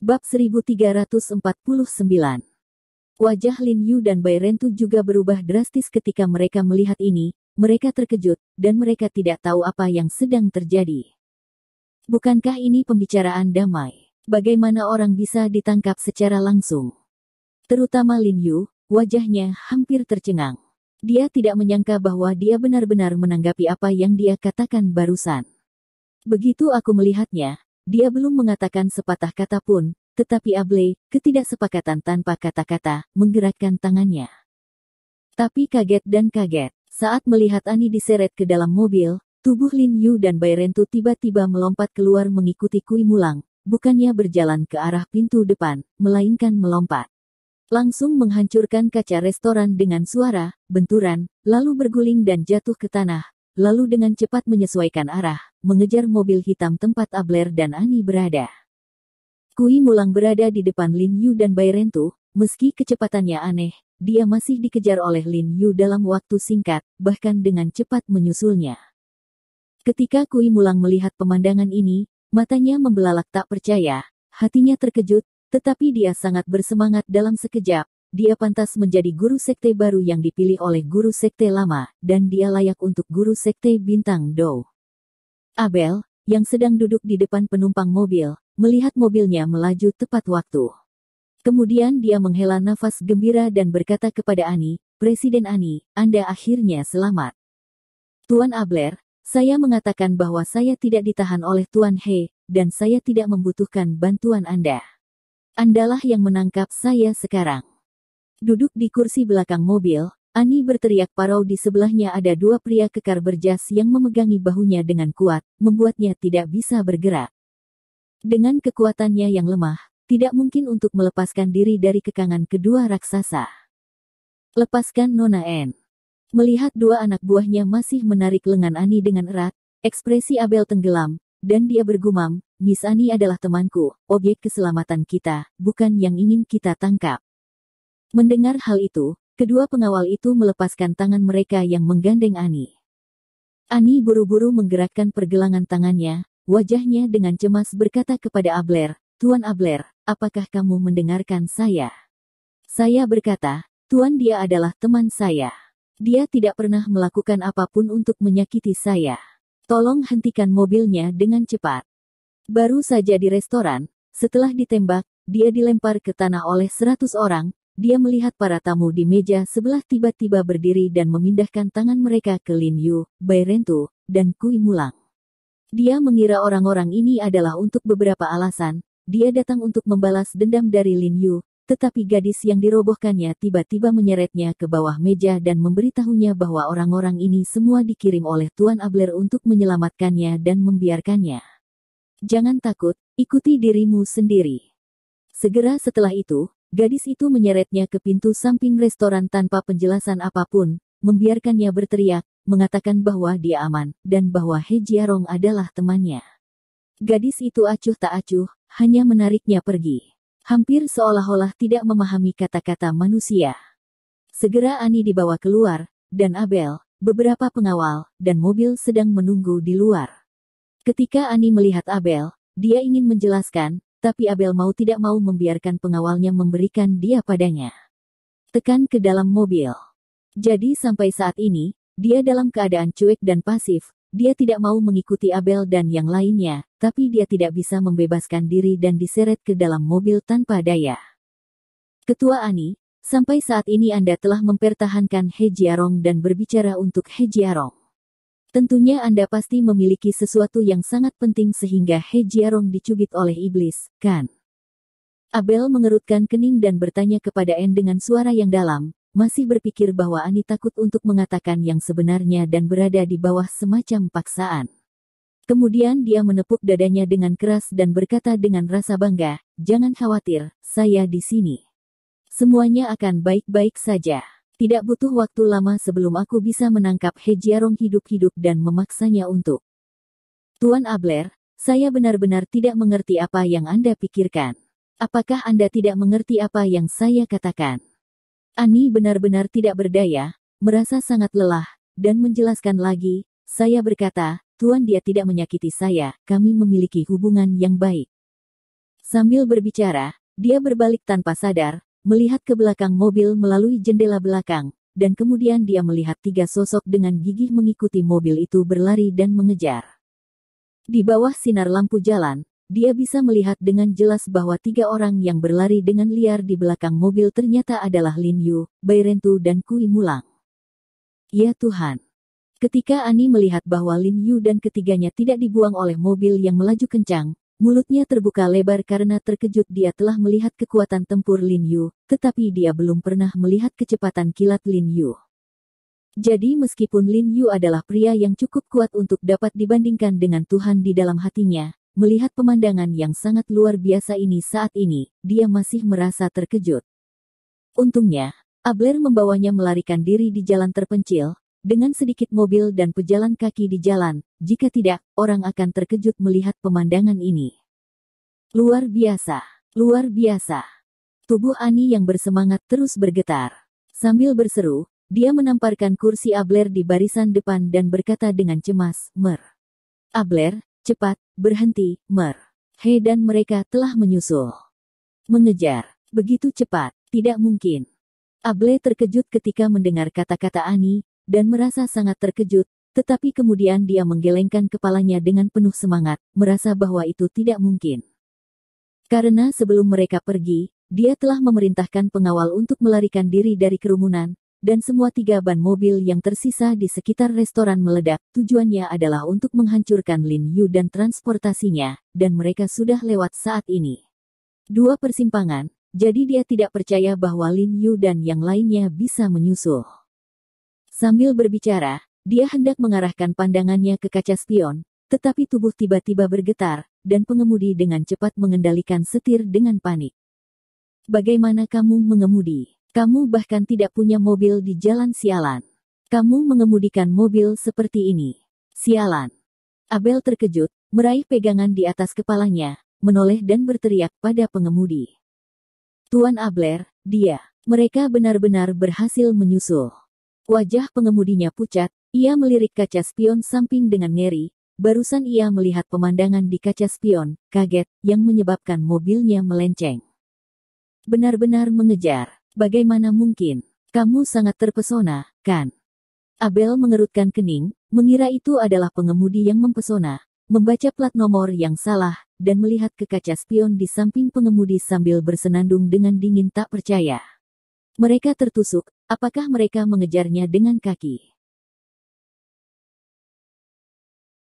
Bab 1349. Wajah Lin Yu dan Bai Rentu juga berubah drastis ketika mereka melihat ini. Mereka terkejut, dan mereka tidak tahu apa yang sedang terjadi. Bukankah ini pembicaraan damai? Bagaimana orang bisa ditangkap secara langsung? Terutama Lin Yu, wajahnya hampir tercengang. Dia tidak menyangka bahwa dia benar-benar menanggapi apa yang dia katakan barusan. Begitu aku melihatnya, dia belum mengatakan sepatah kata pun, tetapi Able, ketidaksepakatan tanpa kata-kata, menggerakkan tangannya. Tapi kaget dan kaget. Saat melihat Ani diseret ke dalam mobil, tubuh Lin Yu dan Bai Rentu tiba-tiba melompat keluar mengikuti Kui Mulang, bukannya berjalan ke arah pintu depan, melainkan melompat. Langsung menghancurkan kaca restoran dengan suara, benturan, lalu berguling dan jatuh ke tanah, lalu dengan cepat menyesuaikan arah, mengejar mobil hitam tempat Abler dan Ani berada. Kui Mulang berada di depan Lin Yu dan Bai Rentu, meski kecepatannya aneh. Dia masih dikejar oleh Lin Yu dalam waktu singkat, bahkan dengan cepat menyusulnya. Ketika Kui Mulang melihat pemandangan ini, matanya membelalak tak percaya, hatinya terkejut, tetapi dia sangat bersemangat dalam sekejap. Dia pantas menjadi guru sekte baru yang dipilih oleh guru sekte lama, dan dia layak untuk guru sekte bintang Dou. Abel, yang sedang duduk di depan penumpang mobil, melihat mobilnya melaju tepat waktu. Kemudian dia menghela nafas gembira dan berkata kepada Ani, "Presiden Ani, Anda akhirnya selamat." "Tuan Abler, saya mengatakan bahwa saya tidak ditahan oleh Tuan He, dan saya tidak membutuhkan bantuan Anda. Andalah yang menangkap saya sekarang." Duduk di kursi belakang mobil, Ani berteriak parau. Di sebelahnya ada dua pria kekar berjas yang memegangi bahunya dengan kuat, membuatnya tidak bisa bergerak. Dengan kekuatannya yang lemah, tidak mungkin untuk melepaskan diri dari kekangan kedua raksasa. "Lepaskan Nona N." Melihat dua anak buahnya masih menarik lengan Ani dengan erat, ekspresi Abel tenggelam, dan dia bergumam, "Miss Ani adalah temanku, objek keselamatan kita, bukan yang ingin kita tangkap." Mendengar hal itu, kedua pengawal itu melepaskan tangan mereka yang menggandeng Ani. Ani buru-buru menggerakkan pergelangan tangannya, wajahnya dengan cemas berkata kepada Abler, "Tuan Abler, apakah kamu mendengarkan saya?" "Saya berkata, Tuan, dia adalah teman saya. Dia tidak pernah melakukan apapun untuk menyakiti saya. Tolong hentikan mobilnya dengan cepat." Baru saja di restoran, setelah ditembak, dia dilempar ke tanah oleh 100 orang, dia melihat para tamu di meja sebelah tiba-tiba berdiri dan memindahkan tangan mereka ke Lin Yu, Bai Rentu, dan Kui Mulang. Dia mengira orang-orang ini adalah untuk beberapa alasan. Dia datang untuk membalas dendam dari Lin Yu, tetapi gadis yang dirobohkannya tiba-tiba menyeretnya ke bawah meja dan memberitahunya bahwa orang-orang ini semua dikirim oleh Tuan Abler untuk menyelamatkannya dan membiarkannya. "Jangan takut, ikuti dirimu sendiri." Segera setelah itu, gadis itu menyeretnya ke pintu samping restoran tanpa penjelasan apapun, membiarkannya berteriak, mengatakan bahwa dia aman, dan bahwa He Jiarong adalah temannya. Gadis itu acuh tak acuh, hanya menariknya pergi. Hampir seolah-olah tidak memahami kata-kata manusia. Segera Ani dibawa keluar, dan Abel, beberapa pengawal, dan mobil sedang menunggu di luar. Ketika Ani melihat Abel, dia ingin menjelaskan, tapi Abel mau tidak mau membiarkan pengawalnya memberikan dia padanya. "Tekan ke dalam mobil." Jadi sampai saat ini, dia dalam keadaan cuek dan pasif. Dia tidak mau mengikuti Abel dan yang lainnya, tapi dia tidak bisa membebaskan diri dan diseret ke dalam mobil tanpa daya. "Ketua Ani, sampai saat ini Anda telah mempertahankan He Jiarong dan berbicara untuk He Jiarong. Tentunya Anda pasti memiliki sesuatu yang sangat penting sehingga He Jiarong dicubit oleh iblis, kan?" Abel mengerutkan kening dan bertanya kepada N dengan suara yang dalam, masih berpikir bahwa Ani takut untuk mengatakan yang sebenarnya dan berada di bawah semacam paksaan. Kemudian dia menepuk dadanya dengan keras dan berkata dengan rasa bangga, "Jangan khawatir, saya di sini. Semuanya akan baik-baik saja. Tidak butuh waktu lama sebelum aku bisa menangkap He Jiarong hidup-hidup dan memaksanya untuk..." "Tuan Abler, saya benar-benar tidak mengerti apa yang Anda pikirkan. Apakah Anda tidak mengerti apa yang saya katakan?" Ani benar-benar tidak berdaya, merasa sangat lelah, dan menjelaskan lagi, "Saya berkata, Tuan, dia tidak menyakiti saya, kami memiliki hubungan yang baik." Sambil berbicara, dia berbalik tanpa sadar, melihat ke belakang mobil melalui jendela belakang, dan kemudian dia melihat 3 sosok dengan gigih mengikuti mobil itu berlari dan mengejar. Di bawah sinar lampu jalan, dia bisa melihat dengan jelas bahwa 3 orang yang berlari dengan liar di belakang mobil ternyata adalah Lin Yu, Bai Rentu dan Kui Mulang. Ya Tuhan! Ketika Ani melihat bahwa Lin Yu dan ketiganya tidak dibuang oleh mobil yang melaju kencang, mulutnya terbuka lebar karena terkejut. Dia telah melihat kekuatan tempur Lin Yu, tetapi dia belum pernah melihat kecepatan kilat Lin Yu. Jadi meskipun Lin Yu adalah pria yang cukup kuat untuk dapat dibandingkan dengan Tuhan di dalam hatinya, melihat pemandangan yang sangat luar biasa ini saat ini, dia masih merasa terkejut. Untungnya, Abler membawanya melarikan diri di jalan terpencil, dengan sedikit mobil dan pejalan kaki di jalan. Jika tidak, orang akan terkejut melihat pemandangan ini. Luar biasa, luar biasa. Tubuh Ani yang bersemangat terus bergetar. Sambil berseru, dia menamparkan kursi Abler di barisan depan dan berkata dengan cemas, "Mer. Abler, cepat, berhenti, Mer. He dan mereka telah menyusul. Mengejar, begitu cepat, tidak mungkin." Abler terkejut ketika mendengar kata-kata Ani, dan merasa sangat terkejut, tetapi kemudian dia menggelengkan kepalanya dengan penuh semangat, merasa bahwa itu tidak mungkin. Karena sebelum mereka pergi, dia telah memerintahkan pengawal untuk melarikan diri dari kerumunan, dan semua 3 ban mobil yang tersisa di sekitar restoran meledak. Tujuannya adalah untuk menghancurkan Lin Yu dan transportasinya, dan mereka sudah lewat saat ini. 2 persimpangan, jadi dia tidak percaya bahwa Lin Yu dan yang lainnya bisa menyusul. Sambil berbicara, dia hendak mengarahkan pandangannya ke kaca spion, tetapi tubuh tiba-tiba bergetar, dan pengemudi dengan cepat mengendalikan setir dengan panik. "Bagaimana kamu mengemudi? Kamu bahkan tidak punya mobil di jalan, sialan. Kamu mengemudikan mobil seperti ini. Sialan." Abel terkejut, meraih pegangan di atas kepalanya, menoleh dan berteriak pada pengemudi. "Tuan Abler, mereka benar-benar berhasil menyusul." Wajah pengemudinya pucat, ia melirik kaca spion samping dengan ngeri. Barusan ia melihat pemandangan di kaca spion, kaget, yang menyebabkan mobilnya melenceng. "Benar-benar mengejar. Bagaimana mungkin? Kamu sangat terpesona, kan?" Abel mengerutkan kening, mengira itu adalah pengemudi yang mempesona, membaca plat nomor yang salah, dan melihat ke kaca spion di samping pengemudi sambil bersenandung dengan dingin tak percaya. Mereka tertusuk, apakah mereka mengejarnya dengan kaki?